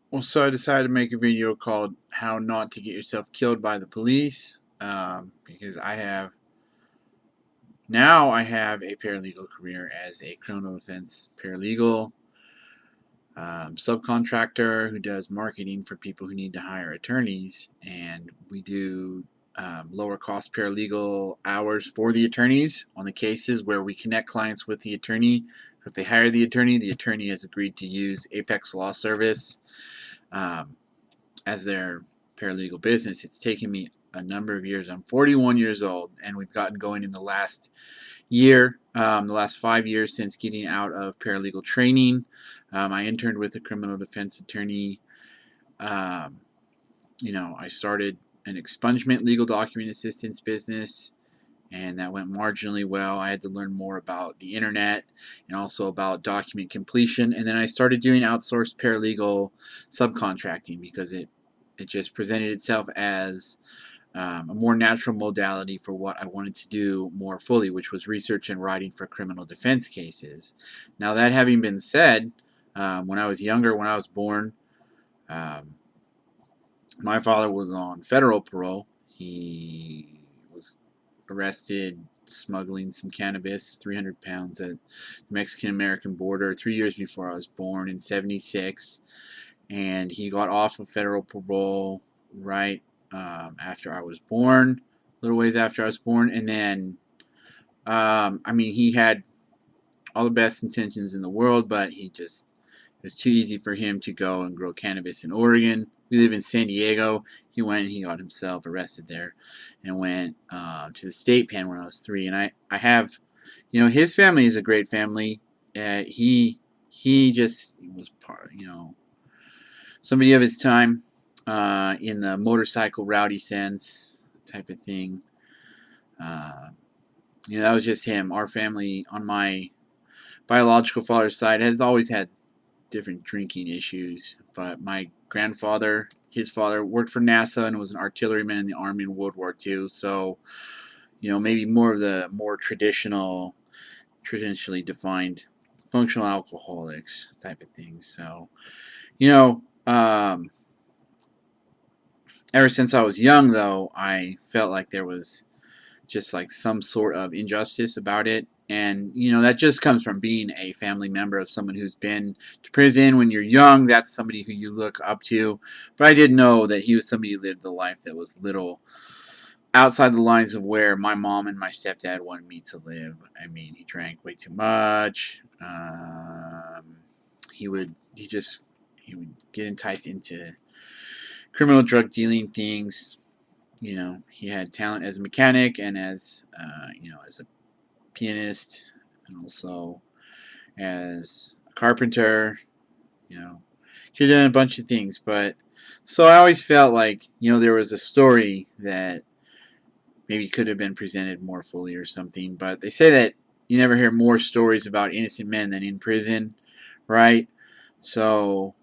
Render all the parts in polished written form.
Well, so I decided to make a video called "How Not to Get Yourself Killed by the Police," because I have a paralegal career as a criminal defense paralegal, subcontractor who does marketing for people who need to hire attorneys, and we do lower cost paralegal hours for the attorneys on the cases where we connect clients with the attorney. If they hire the attorney has agreed to use Apex Law Service um, as their paralegal business. It's taken me a number of years. I'm 41 years old, and we've gotten going in the last year, the last 5 years since getting out of paralegal training. I interned with a criminal defense attorney. Um, I started an expungement legal document assistance business, and that went marginally well. I had to learn more about the internet and also about document completion. And then I started doing outsourced paralegal subcontracting because it just presented itself as a more natural modality for what I wanted to do more fully, which was research and writing for criminal defense cases. Now, that having been said, when I was younger, when I was born, um, my father was on federal parole. He was arrested smuggling some cannabis, 300 pounds, at the Mexican American border 3 years before I was born in '76. And he got off of federal parole right after I was born, a little ways after I was born. And then, he had all the best intentions in the world, but it was too easy for him to go and grow cannabis in Oregon. We live in San Diego. He went and he got himself arrested there and went to the state pen when I was 3. And I have, his family is a great family. He just was part, somebody of his time in the motorcycle rowdy sense type of thing. Uh, that was just him. Our family on my biological father's side has always had different drinking issues, but my grandfather, his father, worked for NASA and was an artilleryman in the Army in World War II. So, maybe more of the more traditionally defined functional alcoholics type of thing. So, you know, um, ever since I was young, though, I felt like there was just like some sort of injustice about it. And, that just comes from being a family member of someone who's been to prison when you're young. That's somebody who you look up to. But I did know that he was somebody who lived the life that was little outside the lines of where my mom and my stepdad wanted me to live. I mean, he drank way too much. He would get enticed into criminal drug dealing things. He had talent as a mechanic and as a pianist, and also as a carpenter. You know, he had done a bunch of things, but so I always felt like there was a story that maybe could have been presented more fully or something. But they say that you never hear more stories about innocent men than in prison, right? So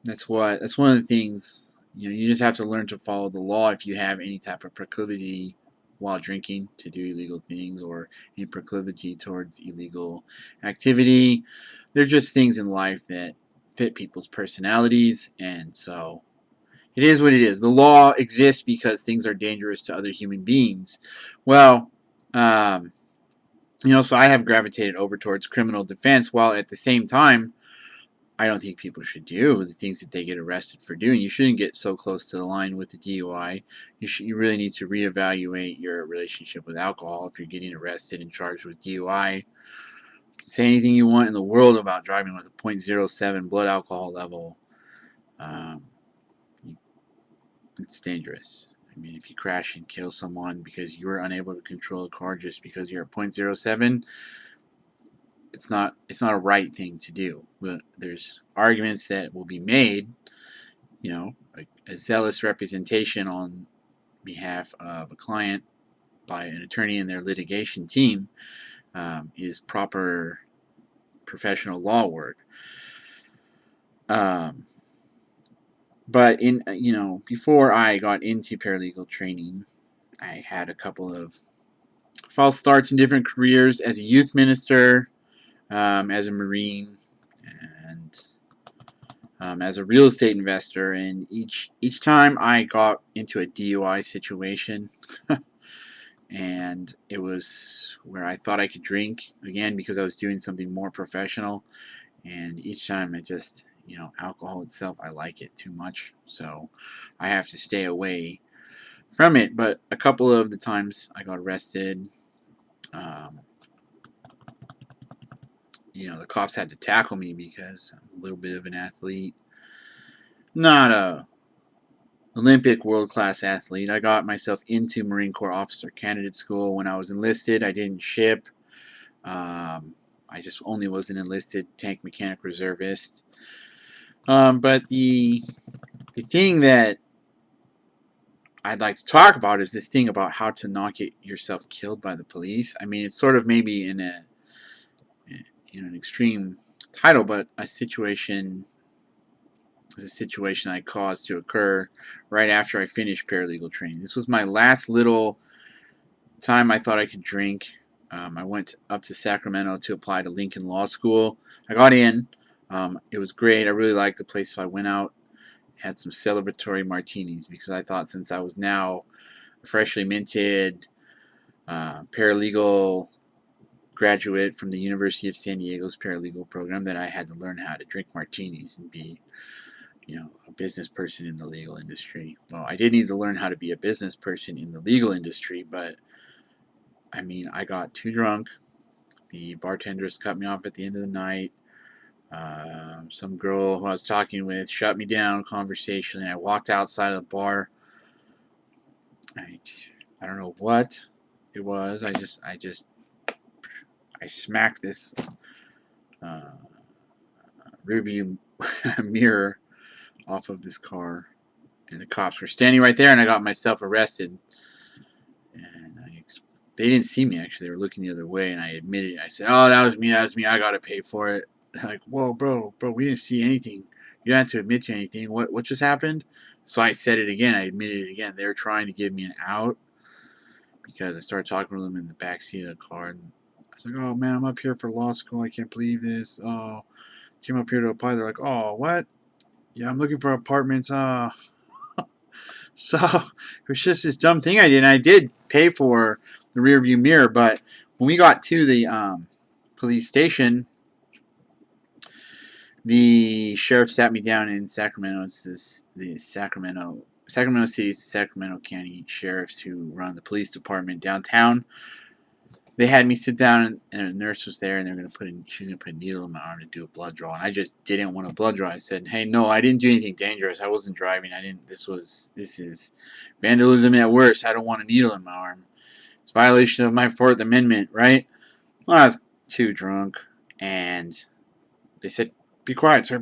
that's one of the things. You just have to learn to follow the law if you have any type of proclivity while drinking to do illegal things or any proclivity towards illegal activity. They're just things in life that fit people's personalities, and so it is what it is. The law exists because things are dangerous to other human beings. Well, um, so I have gravitated over towards criminal defense, while at the same time I don't think people should do the things that they get arrested for doing. You shouldn't get so close to the line with the DUI. You really need to reevaluate your relationship with alcohol if you're getting arrested and charged with DUI. You can say anything you want in the world about driving with a .07 blood alcohol level. Um, it's dangerous. I mean, if you crash and kill someone because you were unable to control a car just because you're at .07, it's not a right thing to do. But there's arguments that will be made, a zealous representation on behalf of a client by an attorney and their litigation team is proper professional law work. Um, but before I got into paralegal training, I had a couple of false starts in different careers as a youth minister, as a Marine, and as a real estate investor, and each time I got into a DUI situation, and it was where I thought I could drink again because I was doing something more professional, and each time it just, alcohol itself, I like it too much, so I have to stay away from it. But a couple of the times I got arrested, um, the cops had to tackle me because I'm a little bit of an athlete, not a Olympic world class athlete. I got myself into Marine Corps Officer Candidate School when I was enlisted. I didn't ship. I just only was an enlisted tank mechanic reservist. But the thing that I'd like to talk about is this thing about how to not get yourself killed by the police. I mean, it's sort of maybe in an extreme title, but a situation is a situation I caused to occur right after I finished paralegal training. This was my last little time I thought I could drink. I went up to Sacramento to apply to Lincoln Law School. I got in. It was great. I really liked the place, so I went out, had some celebratory martinis because I thought since I was now a freshly minted paralegal graduate from the University of San Diego's paralegal program that I had to learn how to drink martinis and be, a business person in the legal industry. Well, I did need to learn how to be a business person in the legal industry, but I mean, I got too drunk. The bartenders cut me off at the end of the night. Some girl who I was talking with shut me down conversationally. I walked outside of the bar. I don't know what it was. I smacked this uh, rearview mirror off of this car, and the cops were standing right there, and I got myself arrested. And they didn't see me, actually. They were looking the other way, and I admitted it. I said, "Oh, that was me. I got to pay for it." They're like, "Whoa, bro, we didn't see anything. You don't have to admit to anything. What just happened?" So I said it again. I admitted it again. They were trying to give me an out because I started talking to them in the back seat of the car. And I was like, "Oh, man, I'm up here for law school. I can't believe this. Oh, came up here to apply." They're like, "Oh, what? Yeah, I'm looking for apartments. So it was just this dumb thing I did. And I did pay for the rear view mirror, but when we got to the police station, the sheriff sat me down in Sacramento. It's the Sacramento City, Sacramento County sheriffs who run the police department downtown. They had me sit down, and a nurse was there, and she was gonna put a needle in my arm to do a blood draw, and I just didn't want a blood draw. I said, "Hey, no, I didn't do anything dangerous. I wasn't driving. I didn't. This is vandalism at worst. I don't want a needle in my arm. It's a violation of my Fourth Amendment, right?" Well, I was too drunk, and they said, be quiet, sir,"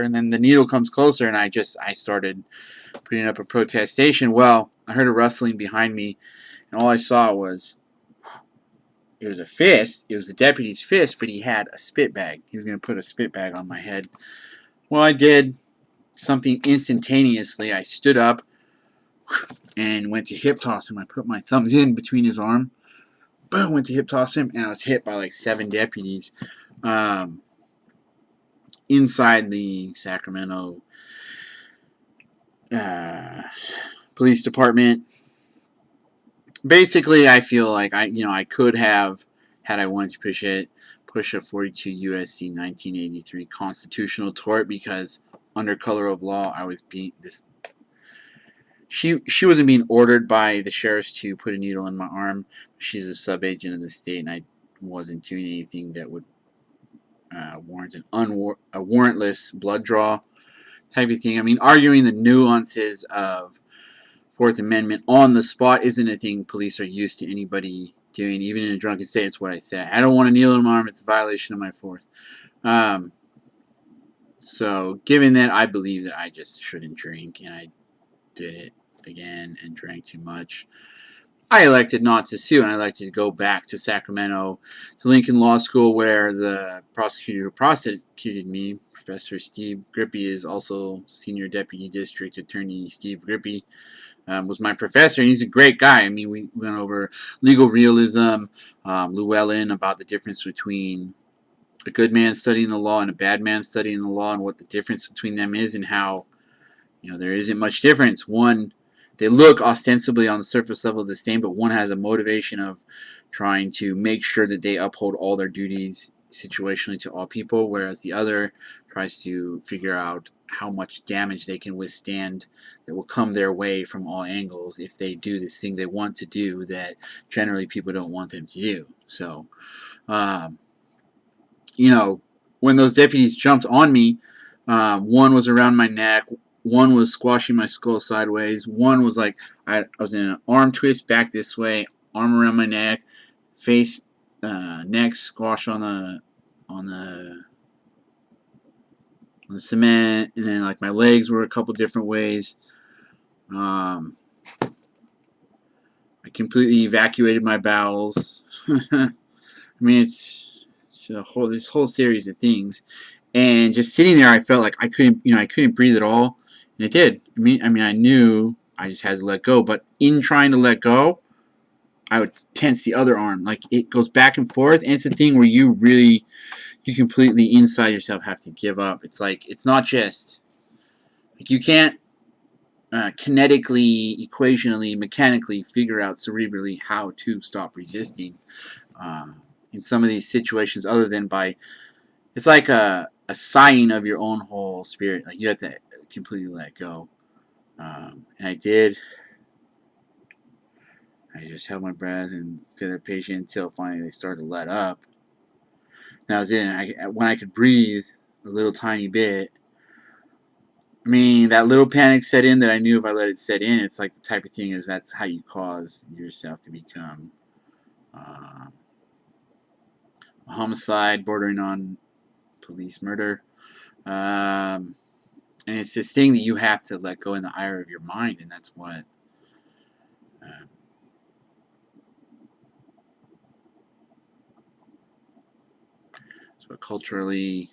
and then the needle comes closer, and I started putting up a protestation. Well, I heard a rustling behind me, and all I saw was it was a fist. It was the deputy's fist, but he had a spit bag. He was going to put a spit bag on my head. Well, I did something instantaneously. I stood up and went to hip toss him. I put my thumbs in between his arm. Boom, went to hip toss him, and I was hit by like 7 deputies inside the Sacramento police department. Basically, I feel like I could have, had I wanted to push a 42 USC 1983 constitutional tort, because under color of law I was being this. She wasn't being ordered by the sheriffs to put a needle in my arm. She's a sub-agent of the state, and I wasn't doing anything that would warrant a warrantless blood draw type of thing. I mean, arguing the nuances of Fourth Amendment on the spot isn't a thing police are used to anybody doing, even in a drunken state. It's what I say. I don't want to kneel in my arm. It's a violation of my Fourth. So, given that, I believe that I just shouldn't drink, and I did it again and drank too much, I elected not to sue, and I elected to go back to Sacramento, to Lincoln Law School, where the prosecutor who prosecuted me, Professor Steve Grippy, is also Senior Deputy District Attorney Steve Grippy, was my professor, and he's a great guy. I mean, we went over legal realism, Llewellyn, about the difference between a good man studying the law and a bad man studying the law, and what the difference between them is, and how, there isn't much difference. One, they look ostensibly on the surface level the same, but one has a motivation of trying to make sure that they uphold all their duties situationally to all people, whereas the other tries to figure out how much damage they can withstand that will come their way from all angles if they do this thing they want to do that generally people don't want them to do. So, um, when those deputies jumped on me, one was around my neck, one was squashing my skull sideways, one was like I was in an arm twist back this way, arm around my neck, face, neck squash on the cement, and then like my legs were a couple different ways. I completely evacuated my bowels. I mean, it's this whole series of things, and just sitting there, I felt like I couldn't breathe at all, and it did. I knew I just had to let go, but in trying to let go, I would tense the other arm. Like, it goes back and forth, and it's a thing where you completely inside yourself have to give up. It's like, it's not just like you can't kinetically, equationally, mechanically figure out cerebrally how to stop resisting in some of these situations, other than by, it's like a sighing of your own whole spirit. Like, you have to completely let go. And I did. I just held my breath and stood there patient until finally they started to let up. That was it. When I could breathe a little tiny bit, I mean, that little panic set in that I knew if I let it set in, it's like the type of thing is that's how you cause yourself to become a homicide bordering on police murder. And it's this thing that you have to let go in the ire of your mind, and that's what uh, culturally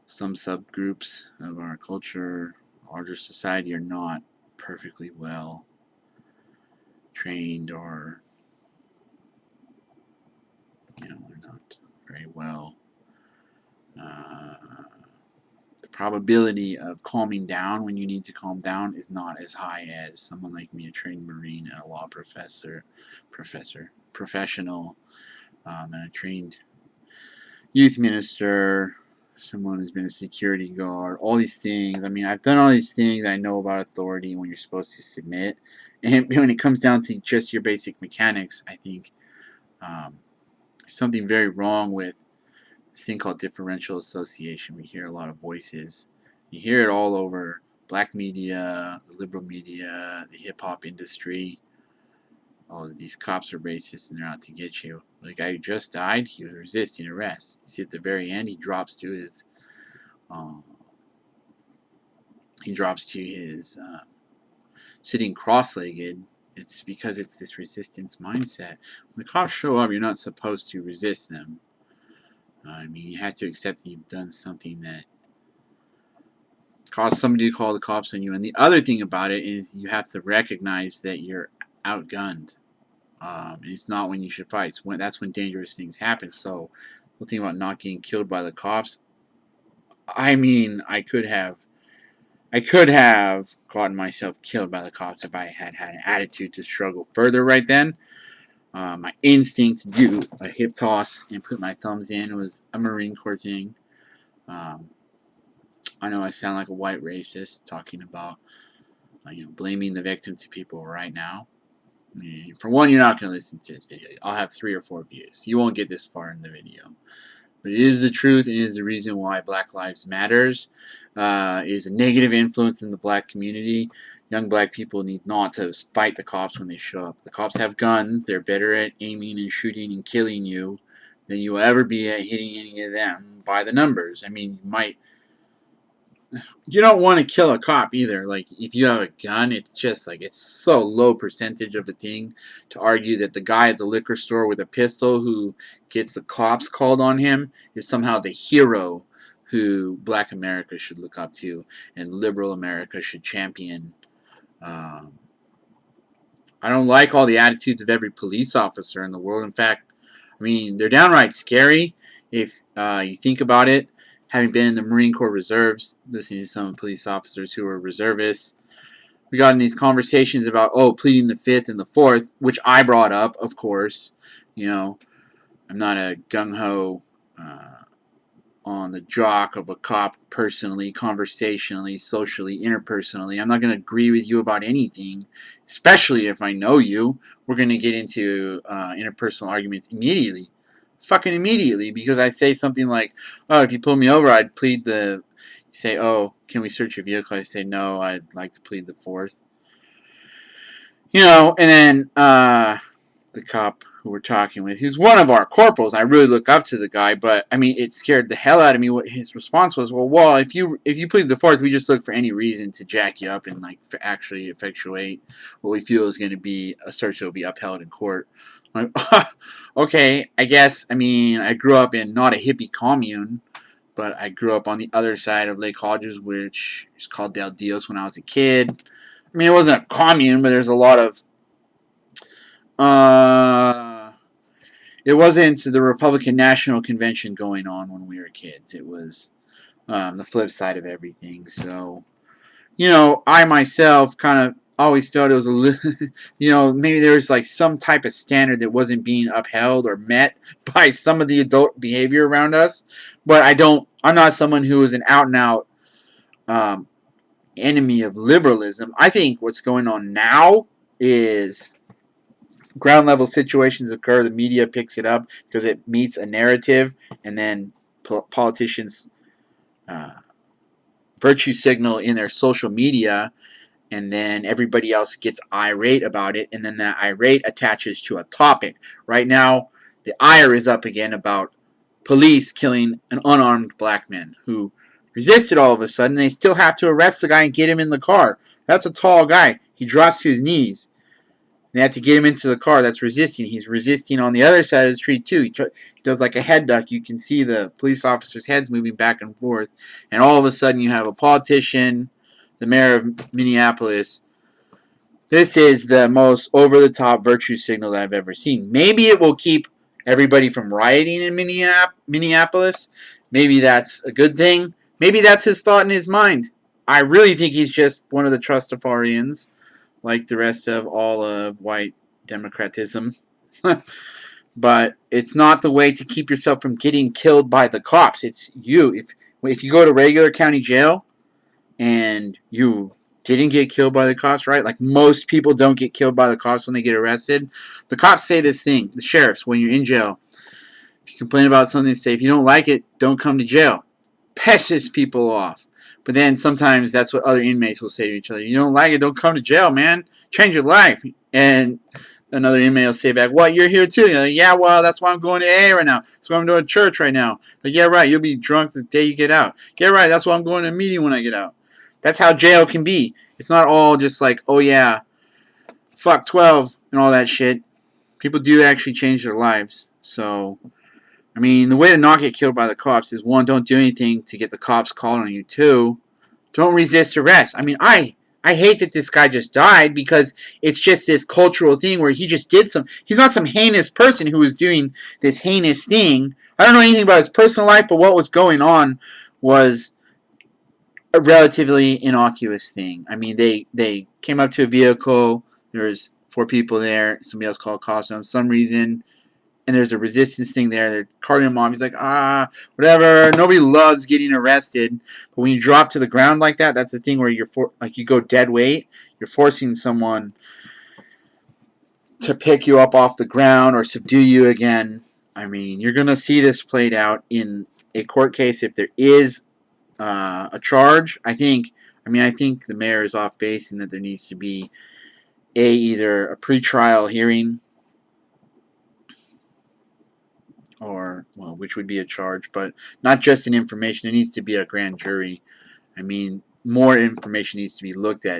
some subgroups of our culture, larger society, are not perfectly well trained, or they're not very well. Uh, the probability of calming down when you need to calm down is not as high as someone like me, a trained Marine and a law professional, and a trained youth minister, someone who's been a security guard, all these things. I mean, I've done all these things. I know about authority and when you're supposed to submit. And when it comes down to just your basic mechanics, I think there's something very wrong with this thing called differential association. We hear a lot of voices. You hear it all over black media, the liberal media, the hip hop industry. Oh, these cops are racist and they're out to get you. The guy who just died, he was resisting arrest. You see, at the very end, he drops to his, um, sitting cross-legged. It's because it's this resistance mindset. When the cops show up, you're not supposed to resist them. I mean, you have to accept that you've done something that caused somebody to call the cops on you. And the other thing about it is you have to recognize that you're outgunned. And it's not when you should fight. That's when dangerous things happen. So the thing about not getting killed by the cops, I mean, I could have gotten myself killed by the cops if I had had an attitude to struggle further right then. My instinct to do a hip toss and put my thumbs in was a Marine Corps thing. I know I sound like a white racist talking about blaming the victim to people right now. I mean, for one, you're not going to listen to this video. I'll have 3 or 4 views. You won't get this far in the video. But it is the truth. It is the reason why Black Lives Matters is a negative influence in the black community. Young black people need not to fight the cops when they show up. The cops have guns. They're better at aiming and shooting and killing you than you will ever be at hitting any of them by the numbers. I mean, you don't want to kill a cop either. Like, if you have a gun, it's just like, it's so low percentage of a thing to argue that the guy at the liquor store with a pistol who gets the cops called on him is somehow the hero who black America should look up to and liberal America should champion. um, I don't like all the attitudes of every police officer in the world. In fact, I mean, they're downright scary. If you think about it, having been in the Marine Corps Reserves, listening to some police officers who are reservists, we got in these conversations about, pleading the fifth and the fourth, which I brought up, of course. I'm not a gung-ho on the jock of a cop personally, conversationally, socially, interpersonally. I'm not going to agree with you about anything, especially if I know you. We're going to get into interpersonal arguments immediately. Fucking immediately, because I say something like, oh, if you pull me over, I'd plead the. You say, oh, can we search your vehicle? I say, no, I'd like to plead the fourth. And then the cop who we're talking with, who's one of our corporals. I really look up to the guy, but I mean, it scared the hell out of me. What his response was, well, if you plead the fourth, we just look for any reason to jack you up and like actually effectuate what we feel is going to be a search that will be upheld in court. I'm like, okay, I guess. I mean, I grew up in not a hippie commune, but I grew up on the other side of Lake Hodges, which is called Del Dios when I was a kid. I mean, it wasn't a commune, but there's a lot of it wasn't the Republican National Convention going on when we were kids. It was the flip side of everything. So, I myself kind of always felt it was a little, maybe there was like some type of standard that wasn't being upheld or met by some of the adult behavior around us. But I'm not someone who is an out and out enemy of liberalism. I think what's going on now is ground level situations occur, the media picks it up because it meets a narrative, and then politicians virtue signal in their social media, and then everybody else gets irate about it, and then that irate attaches to a topic. Right now, the ire is up again about police killing an unarmed black man who resisted all of a sudden. They still have to arrest the guy and get him in the car. That's a tall guy. He drops to his knees. They have to get him into the car. That's resisting. He's resisting on the other side of the street, too. He does like a head duck. You can see the police officers' heads moving back and forth. And all of a sudden, you have a politician, the mayor of Minneapolis. This is the most over-the-top virtue signal that I've ever seen. Maybe it will keep everybody from rioting in Minneapolis. Maybe that's a good thing. Maybe that's his thought in his mind. I really think he's just one of the Trustafarians, like the rest of all of white democratism. But it's not the way to keep yourself from getting killed by the cops. It's you. If you go to regular county jail and you didn't get killed by the cops, right? Like most people don't get killed by the cops when they get arrested. The cops say this thing, the sheriffs, when you're in jail, if you complain about something, they say, if you don't like it, don't come to jail. Pisses people off. But then sometimes that's what other inmates will say to each other. You don't like it, don't come to jail, man. Change your life. And another inmate will say back, what, you're here too? You're like, yeah, well, that's why I'm going to AA right now. That's why I'm doing church right now. Like, yeah, right, you'll be drunk the day you get out. Yeah, right, that's why I'm going to a meeting when I get out. That's how jail can be. It's not all just like, oh yeah, fuck 12 and all that shit. People do actually change their lives. So, I mean, the way to not get killed by the cops is, one, don't do anything to get the cops called on you. Two, don't resist arrest. I mean, I hate that this guy just died because it's just this cultural thing where he just did he's not some heinous person who was doing this heinous thing. I don't know anything about his personal life, but what was going on was a relatively innocuous thing. I mean, they came up to a vehicle. There was 4 people there. Somebody else called cops for some reason. And there's a resistance thing there. They're carting him off. He's like, whatever. Nobody loves getting arrested. But when you drop to the ground like that, that's the thing where you go dead weight. You're forcing someone to pick you up off the ground or subdue you again. I mean, you're going to see this played out in a court case if there is a charge. I think the mayor is off base in that there needs to be either a pretrial hearing or, well, which would be a charge, but not just an information. There needs to be a grand jury. I mean, more information needs to be looked at.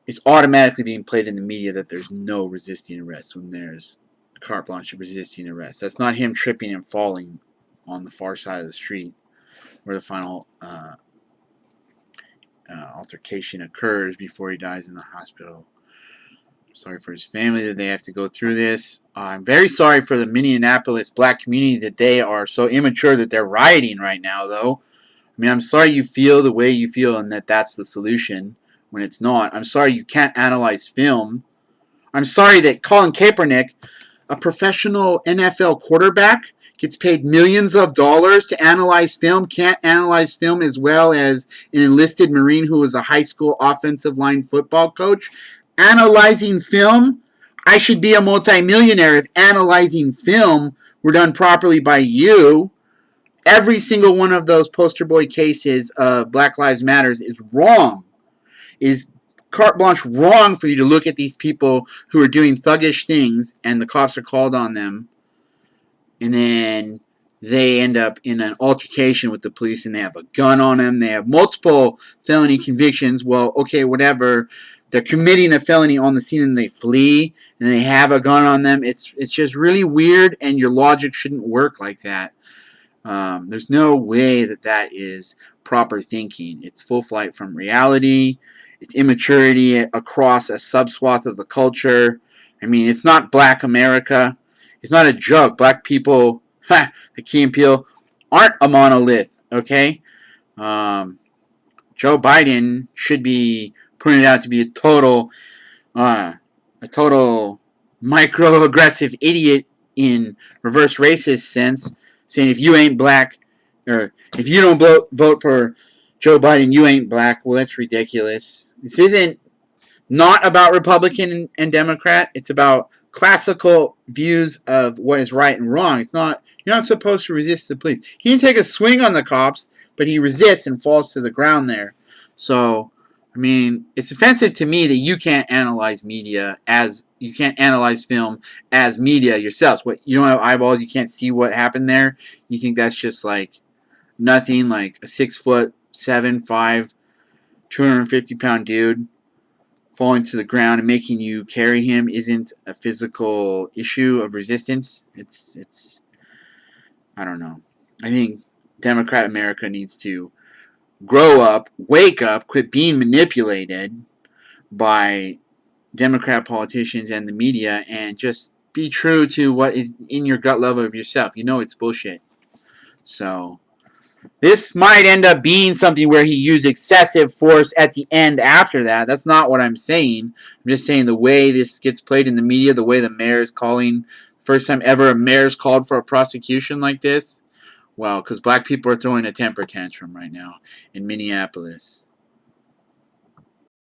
It's automatically being played in the media that there's no resisting arrest when there's carte blanche of resisting arrest. That's not him tripping and falling on the far side of the street where the final altercation occurs before he dies in the hospital. Sorry for his family that they have to go through this. I'm very sorry for the Minneapolis black community that they are so immature that they're rioting right now, though. I mean, I'm sorry you feel the way you feel and that that's the solution when it's not. I'm sorry you can't analyze film. I'm sorry that Colin Kaepernick, a professional NFL quarterback, gets paid millions of dollars to analyze film, can't analyze film as well as an enlisted Marine who was a high school offensive line football coach. Analyzing film, I should be a multimillionaire if analyzing film were done properly by you. Every single one of those poster boy cases of Black Lives Matters is wrong. Is carte blanche wrong for you to look at these people who are doing thuggish things and the cops are called on them and then they end up in an altercation with the police and they have a gun on them. They have multiple felony convictions. Well, okay, whatever. They're committing a felony on the scene and they flee and they have a gun on them. It's just really weird and your logic shouldn't work like that. There's no way that that is proper thinking. It's full flight from reality. It's immaturity across a subswath of the culture. I mean, it's not Black America. It's not a joke. Black people, the Key and Peele, aren't a monolith. Okay, Joe Biden should be pointed out to be a total microaggressive idiot in reverse racist sense, saying if you ain't black or if you don't vote for Joe Biden, you ain't black. Well, that's ridiculous. This isn't not about Republican and Democrat. It's about classical views of what is right and wrong. It's not. You're not supposed to resist the police. He didn't take a swing on the cops, but he resists and falls to the ground there. So, I mean, it's offensive to me that you can't analyze media as you can't analyze film as media yourselves. What, you don't have eyeballs, you can't see what happened there. You think that's just like nothing, like a 6'7", 5', 250-pound dude falling to the ground and making you carry him isn't a physical issue of resistance. It's I don't know. I think Democrat America needs to grow up, wake up, quit being manipulated by Democrat politicians and the media, and just be true to what is in your gut level of yourself. You know it's bullshit. So this might end up being something where he used excessive force at the end after that. That's not what I'm saying. I'm just saying the way this gets played in the media, the way the mayor is calling, first time ever a mayor's called for a prosecution like this. Well, because black people are throwing a temper tantrum right now in Minneapolis.